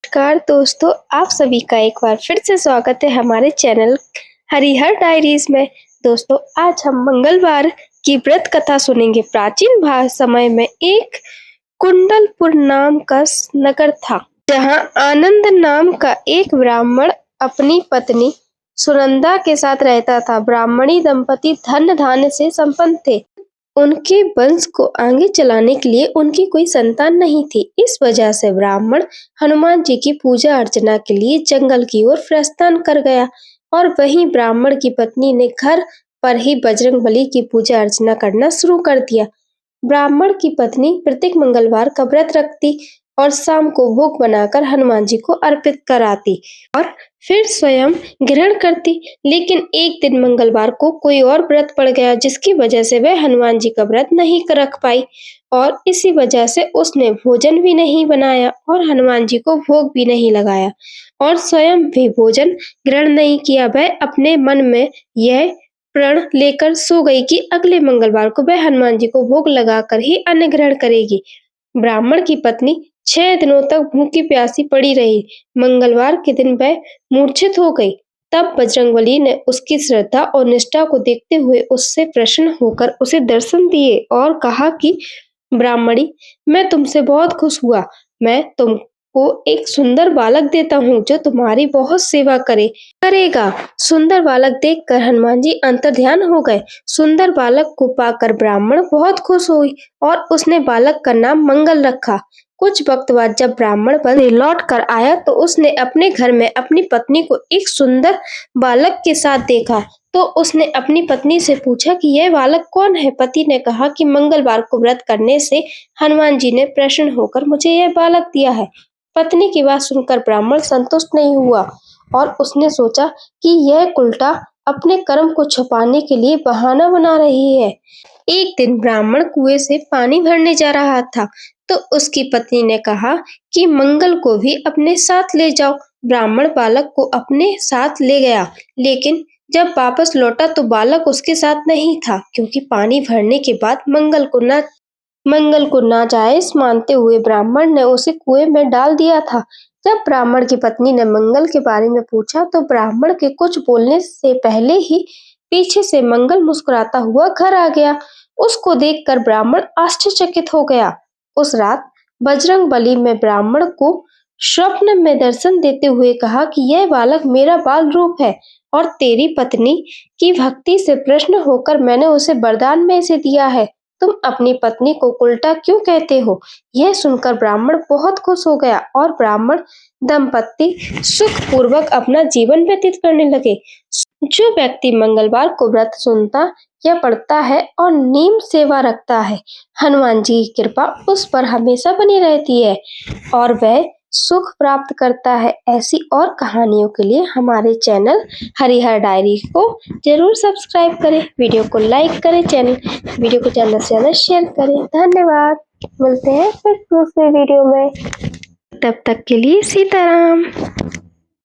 नमस्कार दोस्तों, आप सभी का एक बार फिर से स्वागत है हमारे चैनल हरिहर डायरीज में। दोस्तों, आज हम मंगलवार की व्रत कथा सुनेंगे। प्राचीन समय में एक कुंडलपुर नाम का नगर था, जहां आनंद नाम का एक ब्राह्मण अपनी पत्नी सुनंदा के साथ रहता था। ब्राह्मणी दंपति धन धान्य से संपन्न थे। उनके वंश को आगे चलाने के लिए उनकी कोई संतान नहीं थी। इस वजह से ब्राह्मण हनुमान जी की पूजा अर्चना के लिए जंगल की ओर प्रस्थान कर गया और वहीं ब्राह्मण की पत्नी ने घर पर ही बजरंगबली की पूजा अर्चना करना शुरू कर दिया। ब्राह्मण की पत्नी प्रत्येक मंगलवार का व्रत रखती और शाम को भोग बनाकर हनुमान जी को अर्पित कराती और फिर स्वयं ग्रहण करती। लेकिन एक दिन मंगलवार को कोई और व्रत पड़ गया, जिसकी वजह से वह हनुमान जी का व्रत नहीं रख पाई और इसी वजह से उसने भोजन भी नहीं बनाया और हनुमान जी को भोग भी नहीं लगाया और स्वयं भी भोजन ग्रहण नहीं किया। वह अपने मन में यह प्रण लेकर सो गई कि अगले मंगलवार को वह हनुमान जी को भोग लगाकर ही अन्न ग्रहण करेगी। ब्राह्मण की पत्नी 6 दिनों तक भूखी प्यासी पड़ी रही। मंगलवार के दिन वह मूर्छित हो गई। तब बजरंगबली ने उसकी श्रद्धा और निष्ठा को देखते हुए उससे प्रसन्न होकर उसे दर्शन दिए और कहा कि ब्राह्मणी, मैं तुमसे बहुत खुश हुआ। मैं तुमको एक सुंदर बालक देता हूँ जो तुम्हारी बहुत सेवा करेगा। सुंदर बालक देखकर हनुमान जी अंतर्ध्यान हो गए। सुंदर बालक को पाकर ब्राह्मण बहुत खुश हुई और उसने बालक का नाम मंगल रखा। कुछ वक्त बाद जब ब्राह्मण वन से लौट कर आया तो उसने अपने घर में अपनी पत्नी को एक सुंदर बालक के साथ देखा। तो उसने अपनी पत्नी से पूछा कि यह बालक कौन है। पति ने कहा कि मंगलवार को व्रत करने से हनुमान जी ने प्रसन्न होकर मुझे यह बालक दिया है। पत्नी की बात सुनकर ब्राह्मण संतुष्ट नहीं हुआ और उसने सोचा कि यह उल्टा अपने कर्म को छुपाने के लिए बहाना बना रही है। एक दिन ब्राह्मण कुएं से पानी भरने जा रहा था तो उसकी पत्नी ने कहा कि मंगल को भी अपने साथ ले जाओ। ब्राह्मण बालक को अपने साथ ले गया, लेकिन जब वापस लौटा तो बालक उसके साथ नहीं था, क्योंकि पानी भरने के बाद मंगल को नाजायज मानते हुए ब्राह्मण ने उसे कुएं में डाल दिया था। जब ब्राह्मण की पत्नी ने मंगल के बारे में पूछा तो ब्राह्मण के कुछ बोलने से पहले ही पीछे से मंगल मुस्कुराता हुआ घर आ गया। उसको देखकर ब्राह्मण आश्चर्यचकित हो गया। उस रात बजरंगबली ने ब्राह्मण को स्वप्न में दर्शन देते हुए कहा कि यह बालक मेरा बाल रूप है और तेरी पत्नी की भक्ति से प्रसन्न होकर मैंने उसे वरदान में इसे दिया है। तुम अपनी पत्नी को उल्टा क्यों कहते हो? यह सुनकर ब्राह्मण बहुत खुश हो गया और ब्राह्मण दंपति सुख पूर्वक अपना जीवन व्यतीत करने लगे। जो व्यक्ति मंगलवार को व्रत सुनता या पढ़ता है और नियम सेवा रखता है, हनुमान जी की कृपा उस पर हमेशा बनी रहती है और वह सुख प्राप्त करता है। ऐसी और कहानियों के लिए हमारे चैनल हरिहर डायरी को जरूर सब्सक्राइब करें। वीडियो को लाइक करें, वीडियो को ज़्यादा से ज़्यादा शेयर करें। धन्यवाद। मिलते हैं फिर दूसरे वीडियो में। तब तक के लिए सीताराम।